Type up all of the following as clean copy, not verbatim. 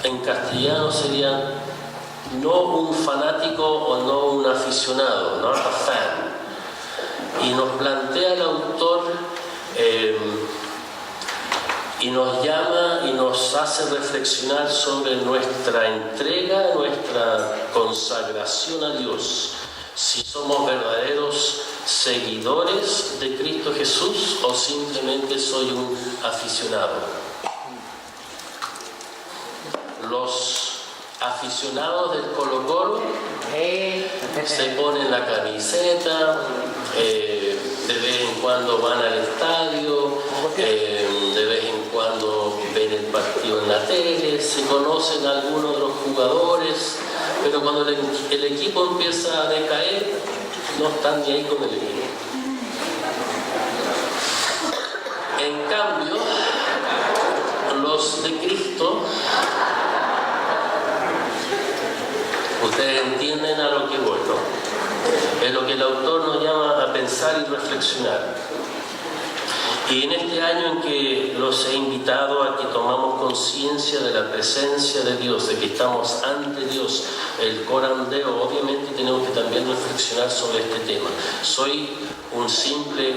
en castellano sería no un fanático o no un aficionado, not a fan. Y nos plantea el autor y nos llama y nos hace reflexionar sobre nuestra entrega, nuestra consagración a Dios. Si somos verdaderos seguidores de Cristo Jesús o simplemente soy un aficionado. Los aficionados del Colo-Colo se ponen la camiseta, de vez en cuando van al estadio, de vez en cuando ven el partido en la tele, se conocen a algunos de los jugadores, pero cuando el equipo empieza a decaer, no están ni ahí con el equipo. En cambio, los de Cristo, ustedes entienden a lo que voy, ¿no? Es lo que el autor nos llama a pensar y reflexionar. Y en este año en que los he invitado a que tomamos conciencia de la presencia de Dios, de que estamos ante Dios, el corandeo, obviamente tenemos que también reflexionar sobre este tema. ¿Soy un simple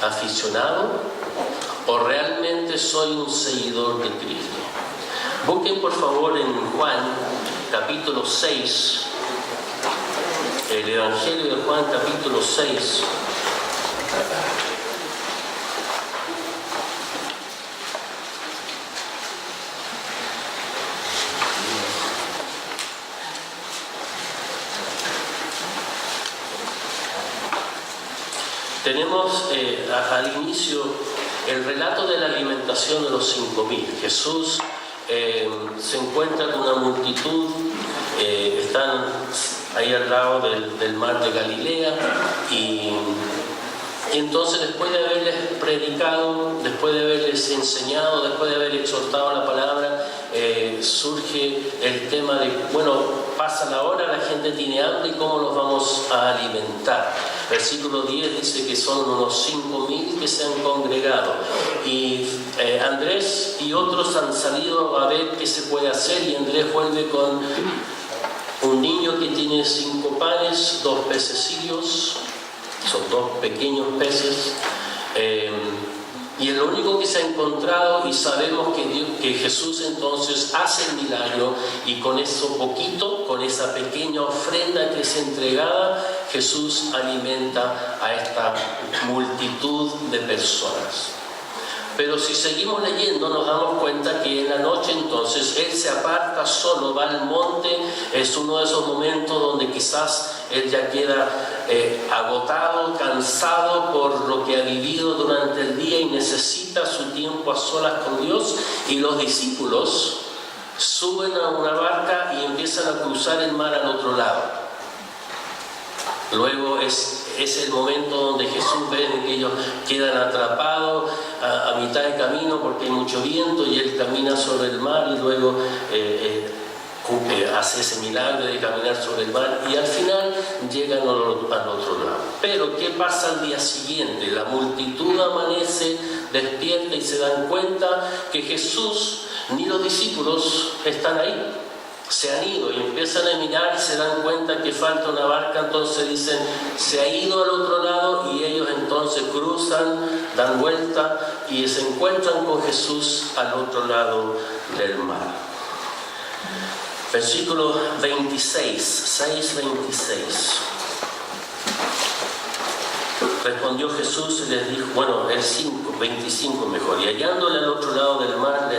aficionado o realmente soy un seguidor de Cristo? Busquen por favor en Juan capítulo 6, el Evangelio de Juan capítulo 6. Tenemos al inicio el relato de la alimentación de los 5,000. Jesús se encuentra con una multitud, están ahí al lado del mar de Galilea y entonces después de haberles predicado, después de haberles enseñado, después de haber exhortado la palabra, surge el tema de, bueno, pasa la hora, la gente tiene hambre y cómo los vamos a alimentar. Versículo 10 dice que son unos 5,000 que se han congregado y Andrés y otros han salido a ver qué se puede hacer y Andrés vuelve con un niño que tiene 5 panes, 2 pececillos, son 2 pequeños peces, y es lo único que se ha encontrado y sabemos que Jesús entonces hace el milagro y con eso poquito, con esa pequeña ofrenda que es entregada, Jesús alimenta a esta multitud de personas. Pero si seguimos leyendo nos damos cuenta que en la noche entonces Él se aparta solo, va al monte, es uno de esos momentos donde quizás Él ya queda agotado, cansado por lo que ha vivido durante el día y necesita su tiempo a solas con Dios, y los discípulos suben a una barca y empiezan a cruzar el mar al otro lado. Luego es el momento donde Jesús ve que ellos quedan atrapados a mitad de camino porque hay mucho viento y Él camina sobre el mar y luego hace ese milagro de caminar sobre el mar y al final llegan al otro lado. Pero ¿qué pasa al día siguiente? La multitud amanece, despierta y se dan cuenta que Jesús ni los discípulos están ahí. Se han ido y empiezan a mirar y se dan cuenta que falta una barca, entonces dicen, se ha ido al otro lado, y ellos entonces cruzan, dan vuelta y se encuentran con Jesús al otro lado del mar. Versículo 26, 6:26. Respondió Jesús y les dijo, bueno, el 25 mejor, y hallándole al otro lado del mar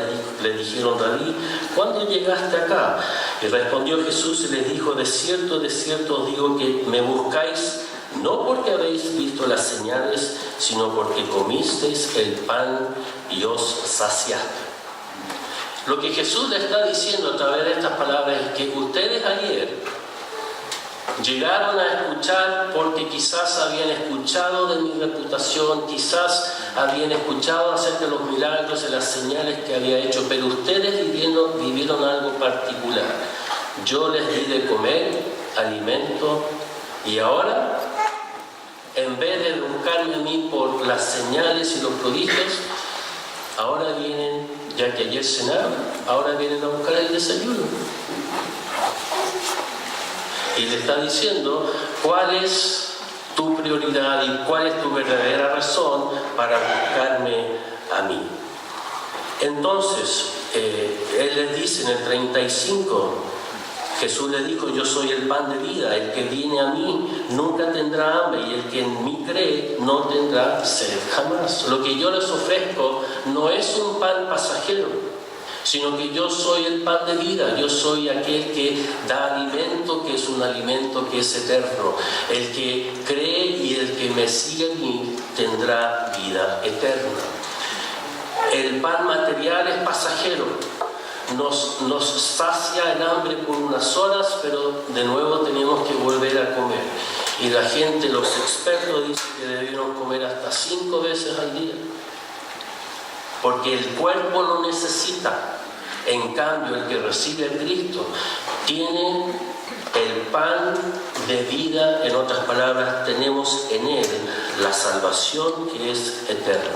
le dijeron, Rabí, ¿cuándo llegaste acá? Y respondió Jesús y les dijo, de cierto os digo que me buscáis, no porque habéis visto las señales, sino porque comisteis el pan y os saciaste. Lo que Jesús le está diciendo a través de estas palabras es que ustedes ayer llegaron a escuchar porque quizás habían escuchado de mi reputación, quizás habían escuchado acerca de los milagros, de las señales que había hecho, pero ustedes vivieron algo particular. Yo les di de comer alimento y ahora, en vez de buscarme a mí por las señales y los prodigios, ahora vienen ya que ayer cenaron, ahora vienen a buscar el desayuno. Y le está diciendo cuál es tu prioridad y cuál es tu verdadera razón para buscarme a mí. Entonces, Él les dice en el 35, Jesús les dijo: yo soy el pan de vida, el que viene a mí nunca tendrá hambre, y el que en mí cree no tendrá sed jamás. Lo que yo les ofrezco no es un pan pasajero, sino que yo soy el pan de vida. Yo soy aquel que da alimento, que es un alimento que es eterno. El que cree y el que me sigue a mí tendrá vida eterna. El pan material es pasajero, nos sacia el hambre por unas horas, pero de nuevo tenemos que volver a comer. Y la gente, los expertos, dicen que debieron comer hasta 5 veces al día, porque el cuerpo lo necesita. En cambio, el que recibe a Cristo tiene el pan de vida. En otras palabras, tenemos en Él la salvación que es eterna.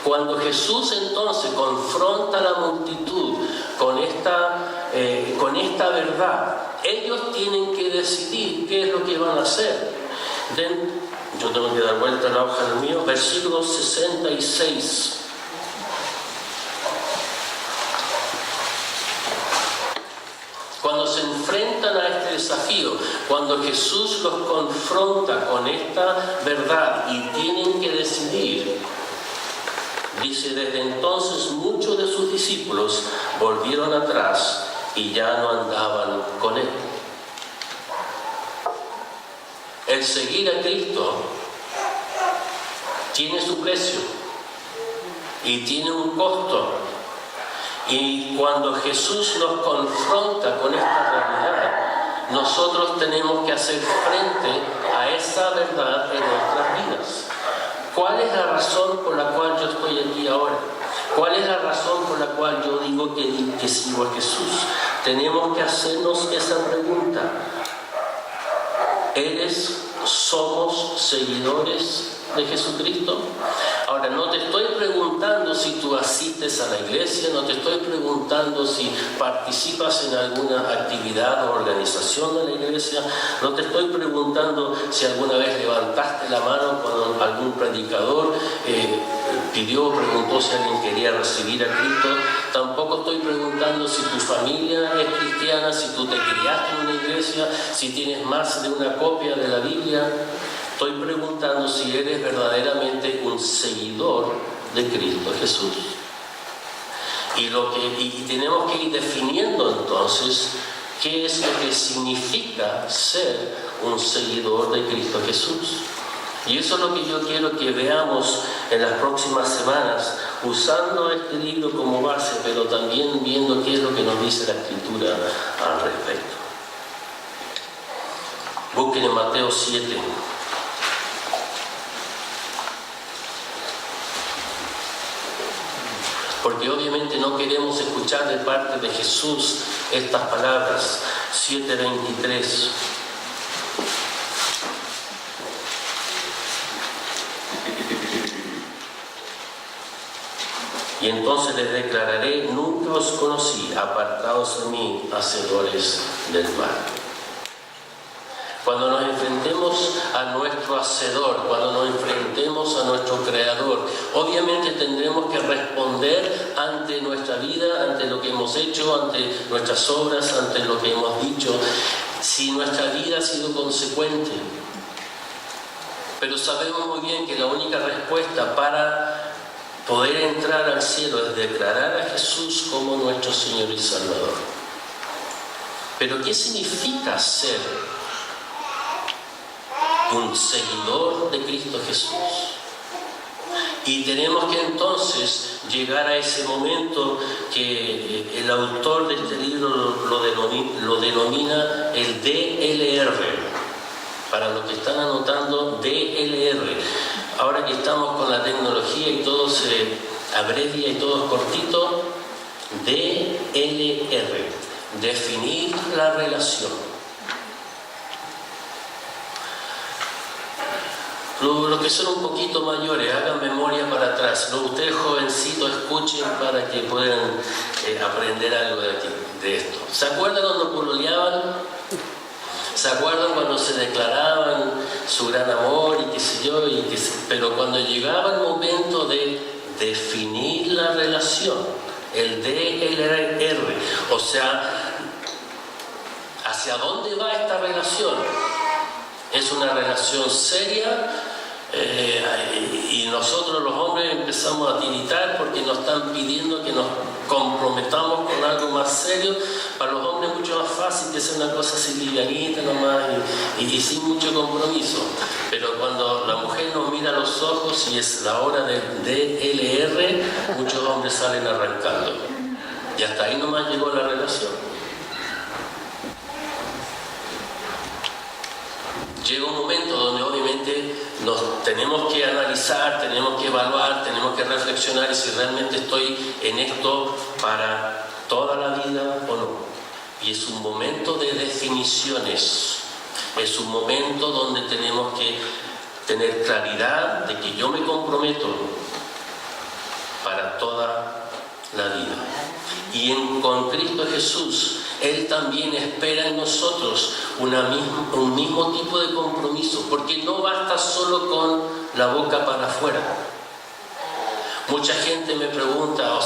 Cuando Jesús entonces confronta a la multitud con esta verdad, ellos tienen que decidir qué es lo que van a hacer. Yo tengo que dar vuelta a la hoja del mío, versículo 66. Cuando se enfrentan a este desafío, cuando Jesús los confronta con esta verdad y tienen que decidir, dice: desde entonces muchos de sus discípulos volvieron atrás y ya no andaban con Él. El seguir a Cristo tiene su precio y tiene un costo. Y cuando Jesús nos confronta con esta realidad, nosotros tenemos que hacer frente a esa verdad en nuestras vidas. ¿Cuál es la razón por la cual yo estoy aquí ahora? ¿Cuál es la razón por la cual yo digo que sigo a Jesús? Tenemos que hacernos esa pregunta. ¿Somos seguidores de Jesucristo? Ahora, no te estoy preguntando si tú asistes a la iglesia, no te estoy preguntando si participas en alguna actividad o organización de la iglesia, no te estoy preguntando si alguna vez levantaste la mano cuando algún predicador pidió o preguntó si alguien quería recibir a Cristo. Tampoco estoy preguntando si tu familia es cristiana, si tú te criaste en una iglesia, si tienes más de una copia de la Biblia. Estoy preguntando si eres verdaderamente un seguidor de Cristo Jesús. Y tenemos que ir definiendo entonces qué es lo que significa ser un seguidor de Cristo Jesús. Y eso es lo que yo quiero que veamos en las próximas semanas, usando este libro como base, pero también viendo qué es lo que nos dice la Escritura al respecto. Busquen en Mateo 7. Porque obviamente no queremos escuchar de parte de Jesús estas palabras. 7:23. Y entonces les declararé: nunca os conocí, apartaos de mí, hacedores del mal. Cuando nos enfrentemos a nuestro Hacedor, cuando nos enfrentemos a nuestro Creador, obviamente tendremos que responder ante nuestra vida, ante lo que hemos hecho, ante nuestras obras, ante lo que hemos dicho, si nuestra vida ha sido consecuente. Pero sabemos muy bien que la única respuesta para poder entrar al cielo es declarar a Jesús como nuestro Señor y Salvador. Pero ¿qué significa ser un seguidor de Cristo Jesús? Y tenemos que entonces llegar a ese momento que el autor de este libro lo denomina el DLR. Para los que están anotando, DLR. Ahora que estamos con la tecnología y todo se abrevia y todo es cortito, DLR. Definir la relación. Los que son un poquito mayores, hagan memoria para atrás. atrás. No, ustedes jovencitos escuchen para que puedan aprender algo de esto. ¿Se acuerdan cuando pololeaban? ¿Se acuerdan cuando se declaraban su gran amor y qué sé yo? Pero cuando llegaba el momento de definir la relación, el DLR, o sea, ¿hacia dónde va esta relación? ¿Es una relación seria? Y nosotros los hombres empezamos a tiritar porque nos están pidiendo que nos comprometamos con algo más serio. Para los hombres es mucho más fácil que sea una cosa así livianita nomás y sin mucho compromiso. Pero cuando la mujer nos mira a los ojos y es la hora del DLR, muchos hombres salen arrancando. Y hasta ahí nomás llegó la relación. Llega un momento donde obviamente nos tenemos que analizar, tenemos que evaluar, tenemos que reflexionar y si realmente estoy en esto para toda la vida o no. Y es un momento de definiciones, es un momento donde tenemos que tener claridad de que yo me comprometo para toda la vida. Y con Cristo Jesús, Él también espera en nosotros un mismo tipo de compromiso, porque no basta solo con la boca para afuera. Mucha gente me pregunta,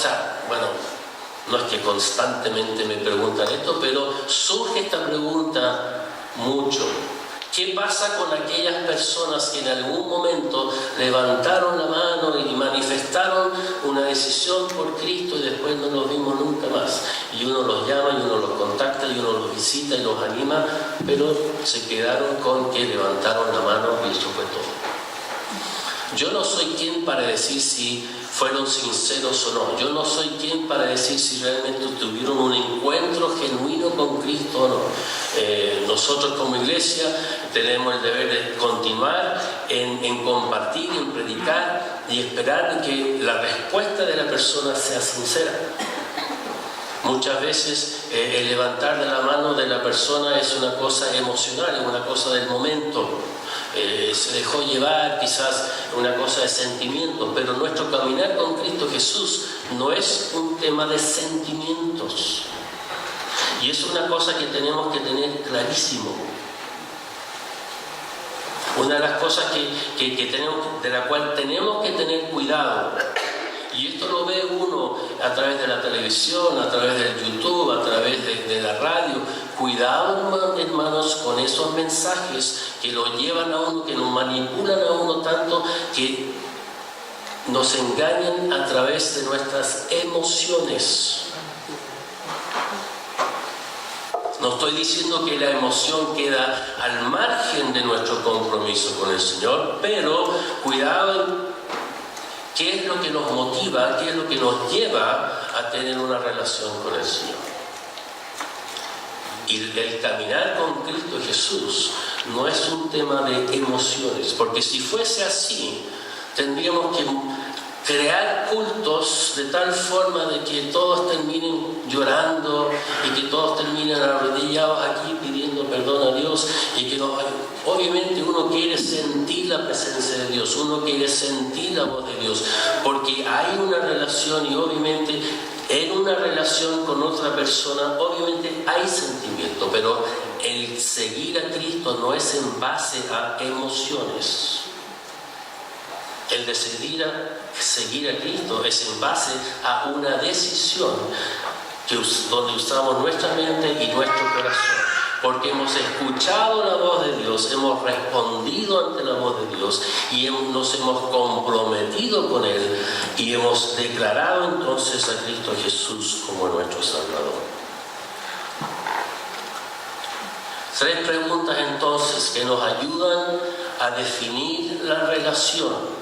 no es que constantemente me preguntan esto, pero surge esta pregunta mucho. ¿Qué pasa con aquellas personas que en algún momento levantaron la mano y manifestaron una decisión por Cristo y después no los vimos nunca más? Y uno los llama, y uno los contacta, y uno los visita y los anima, pero se quedaron con que levantaron la mano y eso fue todo. Yo no soy quien para decir si fueron sinceros o no. Yo no soy quien para decir si realmente tuvieron un encuentro genuino con Cristo o no. Nosotros como iglesia tenemos el deber de continuar en compartir, en predicar y esperar que la respuesta de la persona sea sincera. Muchas veces el levantar de la mano de la persona es una cosa emocional, es una cosa del momento. Se dejó llevar, quizás una cosa de sentimiento, pero nuestro caminar con Cristo Jesús no es un tema de sentimientos. Y es una cosa que tenemos que tener clarísimo. Una de las cosas de la cual tenemos que tener cuidado. Y esto lo ve uno a través de la televisión, a través del YouTube, a través de la radio. Cuidado, hermanos, con esos mensajes que lo llevan a uno, que nos manipulan a uno tanto, que nos engañan a través de nuestras emociones. No estoy diciendo que la emoción queda al margen de nuestro compromiso con el Señor, pero cuidado. ¿Qué es lo que nos motiva? ¿Qué es lo que nos lleva a tener una relación con el Señor? Y el caminar con Cristo Jesús no es un tema de emociones, porque si fuese así, tendríamos que crear cultos de tal forma de que todos terminen llorando y que todos terminen arrodillados aquí pidiendo perdón a Dios y que obviamente uno quiere sentir la presencia de Dios, uno quiere sentir la voz de Dios, porque hay una relación y obviamente en una relación con otra persona obviamente hay sentimiento, pero el seguir a Cristo no es en base a emociones. El decidir seguir a Cristo es en base a una decisión donde usamos nuestra mente y nuestro corazón, porque hemos escuchado la voz de Dios, hemos respondido ante la voz de Dios y nos hemos comprometido con Él y hemos declarado entonces a Cristo Jesús como nuestro Salvador. 3 preguntas entonces que nos ayudan a definir la relación.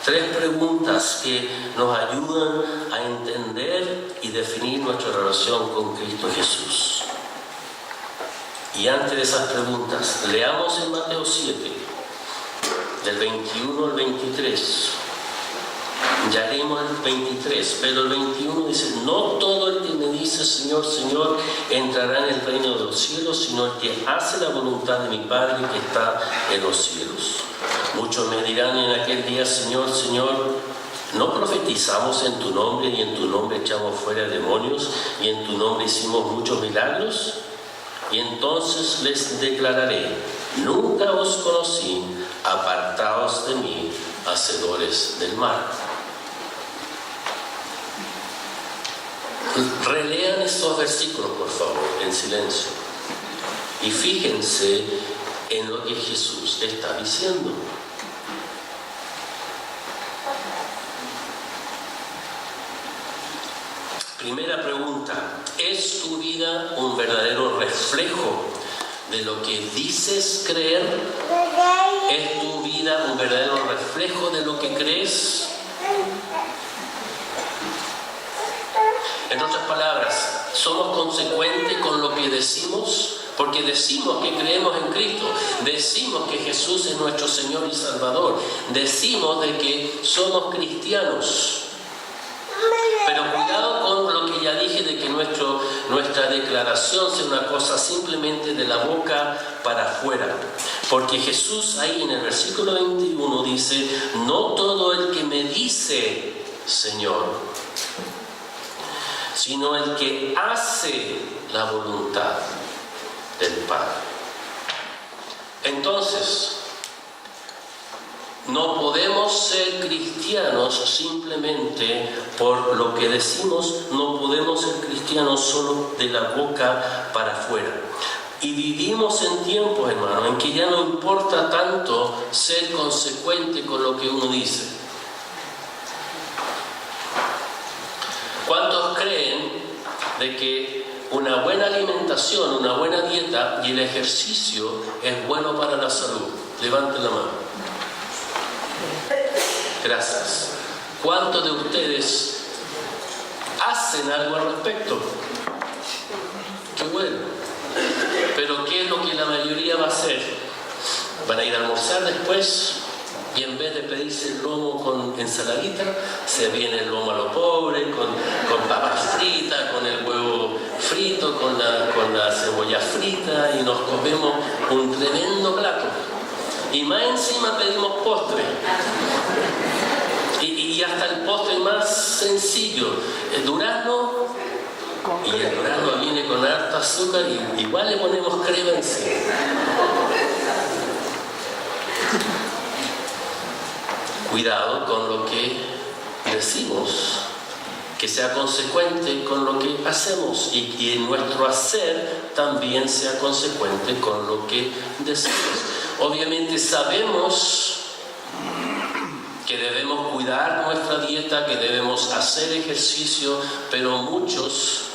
3 preguntas que nos ayudan a entender y definir nuestra relación con Cristo Jesús. Y antes de esas preguntas, leamos en Mateo 7, del 21 al 23. Ya leímos el 23, pero el 21 dice: no todo el que me dice Señor, Señor, entrará en el reino de los cielos, sino el que hace la voluntad de mi Padre que está en los cielos. Muchos me dirán en aquel día: Señor, Señor, ¿No profetizamos en tu nombre y en tu nombre echamos fuera demonios y en tu nombre hicimos muchos milagros? Y entonces les declararé: nunca os conocí, apartaos de mí, hacedores del mal. Relean estos versículos, por favor, en silencio, y fíjense en lo que Jesús está diciendo. Primera pregunta: ¿es tu vida un verdadero reflejo de lo que dices creer? ¿Es tu vida un verdadero reflejo de lo que crees? En otras palabras, ¿somos consecuentes con lo que decimos? Porque decimos que creemos en Cristo, decimos que Jesús es nuestro Señor y Salvador, decimos de que somos cristianos. Pero cuidado con lo que ya dije, de que nuestra declaración sea una cosa simplemente de la boca para afuera. Porque Jesús ahí en el versículo 21 dice: no todo el que me dice Señor, sino el que hace la voluntad del Padre. Entonces, no podemos ser cristianos simplemente por lo que decimos, no podemos ser cristianos solo de la boca para afuera. Y vivimos en tiempos, hermano, en que ya no importa tanto ser consecuente con lo que uno dice. ¿Cuántos creen de que una buena alimentación, una buena dieta y el ejercicio es bueno para la salud? Levanten la mano. Gracias. ¿Cuántos de ustedes hacen algo al respecto? Qué bueno. Pero ¿qué es lo que la mayoría va a hacer? Van a ir a almorzar después y en vez de pedirse el lomo con ensaladita, se viene el lomo a lo pobre, con papas fritas, con el huevo frito, con la cebolla frita, y nos comemos un tremendo plato. Y más encima pedimos postre. Y hasta el postre más sencillo, el durazno, y el durazno viene con harta azúcar y igual le ponemos crema encima. Cuidado con lo que decimos, que sea consecuente con lo que hacemos y que nuestro hacer también sea consecuente con lo que decimos. Obviamente sabemos que debemos cuidar nuestra dieta, que debemos hacer ejercicio, pero muchos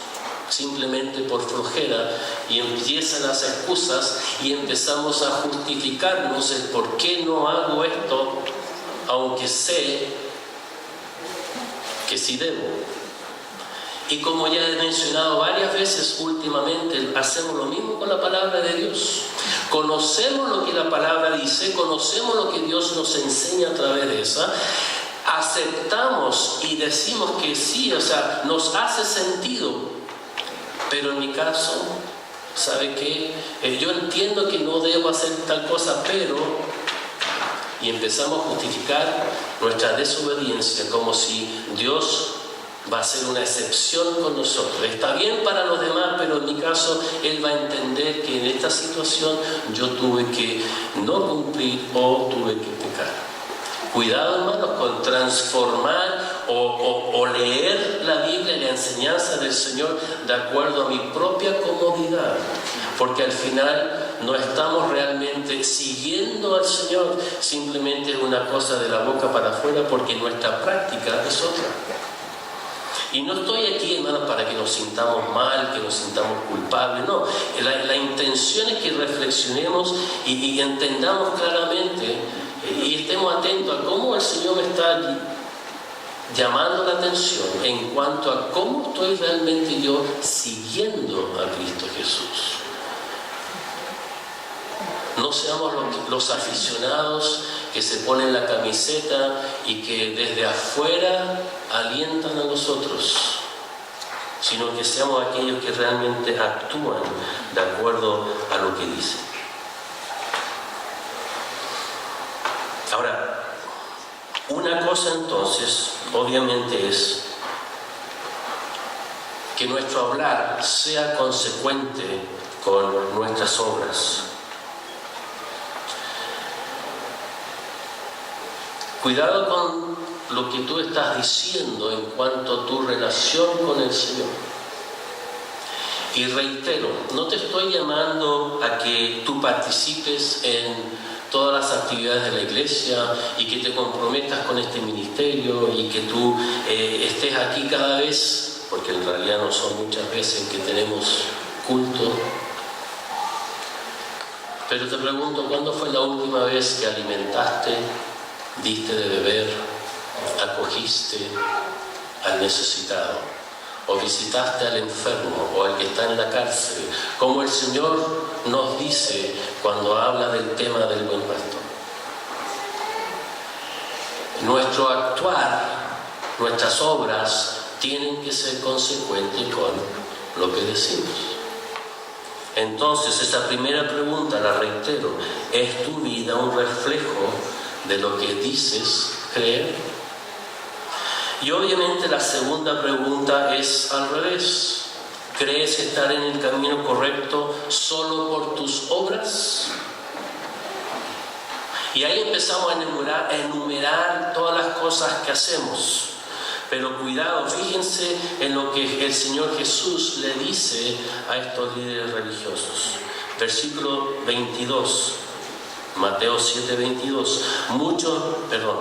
simplemente por flojera y empiezan las excusas y empezamos a justificarnos el por qué no hago esto, aunque sé que sí debo. Y como ya he mencionado varias veces últimamente, hacemos lo mismo con la palabra de Dios. Conocemos lo que la palabra dice, conocemos lo que Dios nos enseña a través de esa, aceptamos y decimos que sí, o sea, nos hace sentido. Pero en mi caso, ¿sabe qué? Yo entiendo que no debo hacer tal cosa, pero... Y empezamos a justificar nuestra desobediencia como si Dios va a ser una excepción con nosotros. Está bien para los demás, pero en mi caso Él va a entender que en esta situación yo tuve que no cumplir o tuve que pecar. Cuidado, hermanos, con transformar o leer la Biblia y la enseñanza del Señor de acuerdo a mi propia comodidad, porque al final no estamos realmente siguiendo al Señor, simplemente es una cosa de la boca para afuera, porque nuestra práctica es otra. Y no estoy aquí, hermanos, para que nos sintamos mal, que nos sintamos culpables, no. La intención es que reflexionemos y entendamos claramente y estemos atentos a cómo el Señor me está llamando la atención en cuanto a cómo estoy realmente yo siguiendo a Cristo Jesús. No seamos los aficionados que se ponen la camiseta y que desde afuera alientan a los otros, sino que seamos aquellos que realmente actúan de acuerdo a lo que dicen. Ahora, Una cosa entonces, obviamente, es que nuestro hablar sea consecuente con nuestras obras. Cuidado con lo que tú estás diciendo en cuanto a tu relación con el Señor. Y reitero, no te estoy llamando a que tú participes en todas las actividades de la iglesia y que te comprometas con este ministerio y que tú estés aquí cada vez, porque en realidad no son muchas veces que tenemos culto. Pero te pregunto, ¿cuándo fue la última vez que alimentaste, diste de beber, acogiste al necesitado? O visitaste al enfermo o al que está en la cárcel, como el Señor nos dice cuando habla del tema del buen pastor. Nuestro actuar, nuestras obras tienen que ser consecuentes con lo que decimos. Entonces, esa primera pregunta, la reitero, ¿es tu vida un reflejo de lo que dices creer? Y obviamente la segunda pregunta es al revés. ¿Crees estar en el camino correcto solo por tus obras? Y ahí empezamos a enumerar todas las cosas que hacemos. Pero cuidado, fíjense en lo que el Señor Jesús le dice a estos líderes religiosos. Versículo 22. Mateo 7:22. Muchos,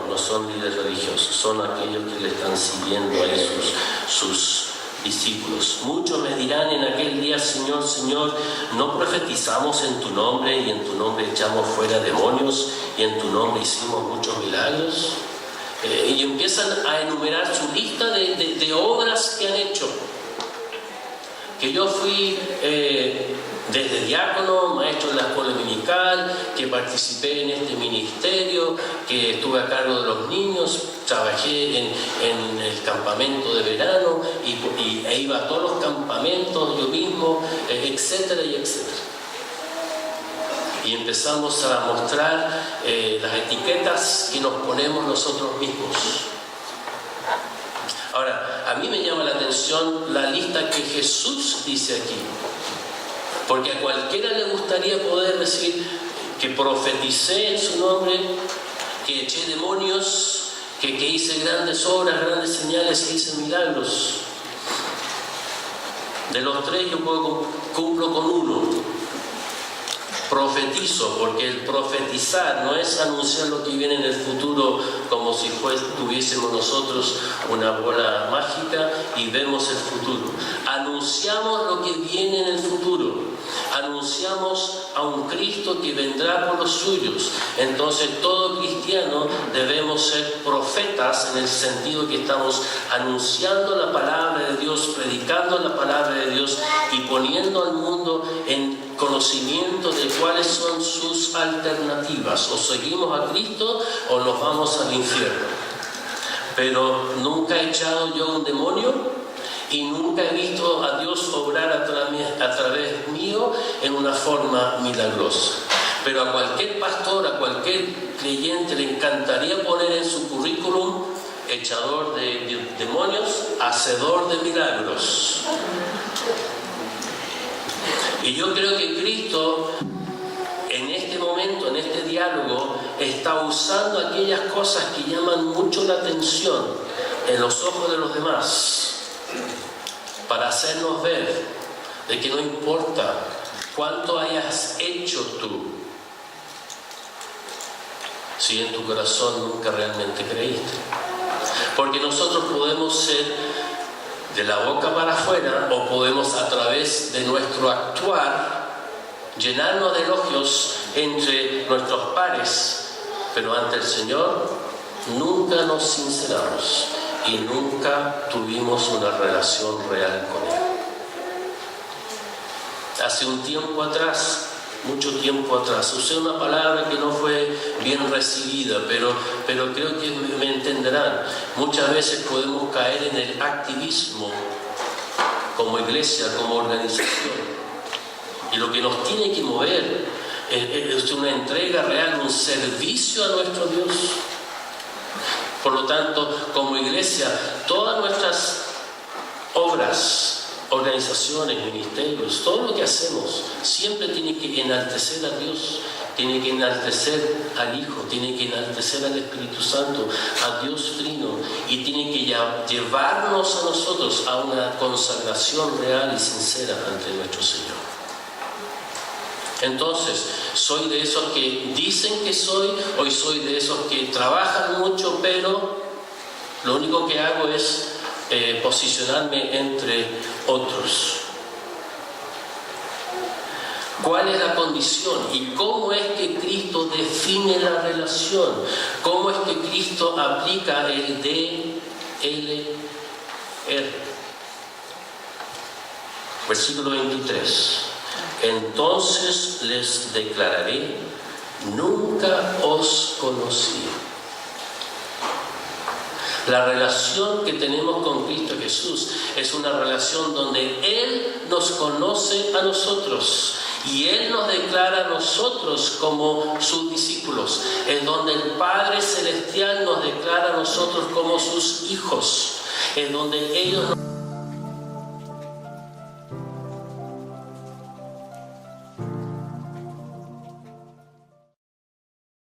no son líderes religiosos, son aquellos que le están siguiendo ahí sus discípulos. Muchos me dirán en aquel día: Señor, Señor, ¿no profetizamos en tu nombre y en tu nombre echamos fuera demonios y en tu nombre hicimos muchos milagros? Y empiezan a enumerar su lista de obras que han hecho. Que yo fui desde diácono, maestro de la escuela dominical, que participé en este ministerio, que estuve a cargo de los niños, trabajé en el campamento de verano e iba a todos los campamentos yo mismo, etcétera y etcétera. Y empezamos a mostrar las etiquetas que nos ponemos nosotros mismos. Ahora, a mí me llama la atención la lista que Jesús dice aquí. Porque a cualquiera le gustaría poder decir que profeticé en su nombre, que eché demonios, que hice grandes obras, grandes señales, que hice milagros. De los tres yo cumplo con uno. Profetizo, porque el profetizar no es anunciar lo que viene en el futuro como si tuviésemos nosotros una bola mágica y vemos el futuro. Anunciamos lo que viene en el futuro. Anunciamos a un Cristo que vendrá por los suyos. Entonces todo cristiano debemos ser profetas en el sentido que estamos anunciando la palabra de Dios, predicando la palabra de Dios y poniendo al mundo en conocimiento de cuáles son sus alternativas. O seguimos a Cristo o nos vamos al infierno. Pero nunca he echado yo un demonio y nunca he visto a Dios obrar a través mío en una forma milagrosa. Pero a cualquier pastor, a cualquier creyente le encantaría poner en su currículum: echador de demonios, hacedor de milagros. Y yo creo que Cristo en este momento, en este diálogo, está usando aquellas cosas que llaman mucho la atención en los ojos de los demás para hacernos ver de que no importa cuánto hayas hecho tú, si en tu corazón nunca realmente creíste. Porque nosotros podemos ser de la boca para afuera, o podemos a través de nuestro actuar llenarnos de elogios entre nuestros pares, pero ante el Señor nunca nos sinceramos y nunca tuvimos una relación real con Él. Hace un tiempo atrás, mucho tiempo atrás, usé una palabra que no fue bien recibida, pero creo que me entenderán. Muchas veces podemos caer en el activismo como iglesia, como organización. Y lo que nos tiene que mover es una entrega real, un servicio a nuestro Dios. Por lo tanto, como iglesia, todas nuestras obras, organizaciones, ministerios, todo lo que hacemos siempre tiene que enaltecer a Dios, tiene que enaltecer al Hijo, tiene que enaltecer al Espíritu Santo, a Dios Trino, y tiene que llevarnos a nosotros a una consagración real y sincera ante nuestro Señor. Entonces, ¿soy de esos que dicen que soy? ¿O soy de esos que trabajan mucho, pero lo único que hago es posicionarme entre otros? ¿Cuál es la condición? ¿Y cómo es que Cristo define la relación? ¿Cómo es que Cristo aplica el DLR? Versículo 23. Entonces les declararé, nunca os conocí. La relación que tenemos con Cristo Jesús es una relación donde Él nos conoce a nosotros y Él nos declara a nosotros como sus discípulos, en donde el Padre Celestial nos declara a nosotros como sus hijos, en donde ellos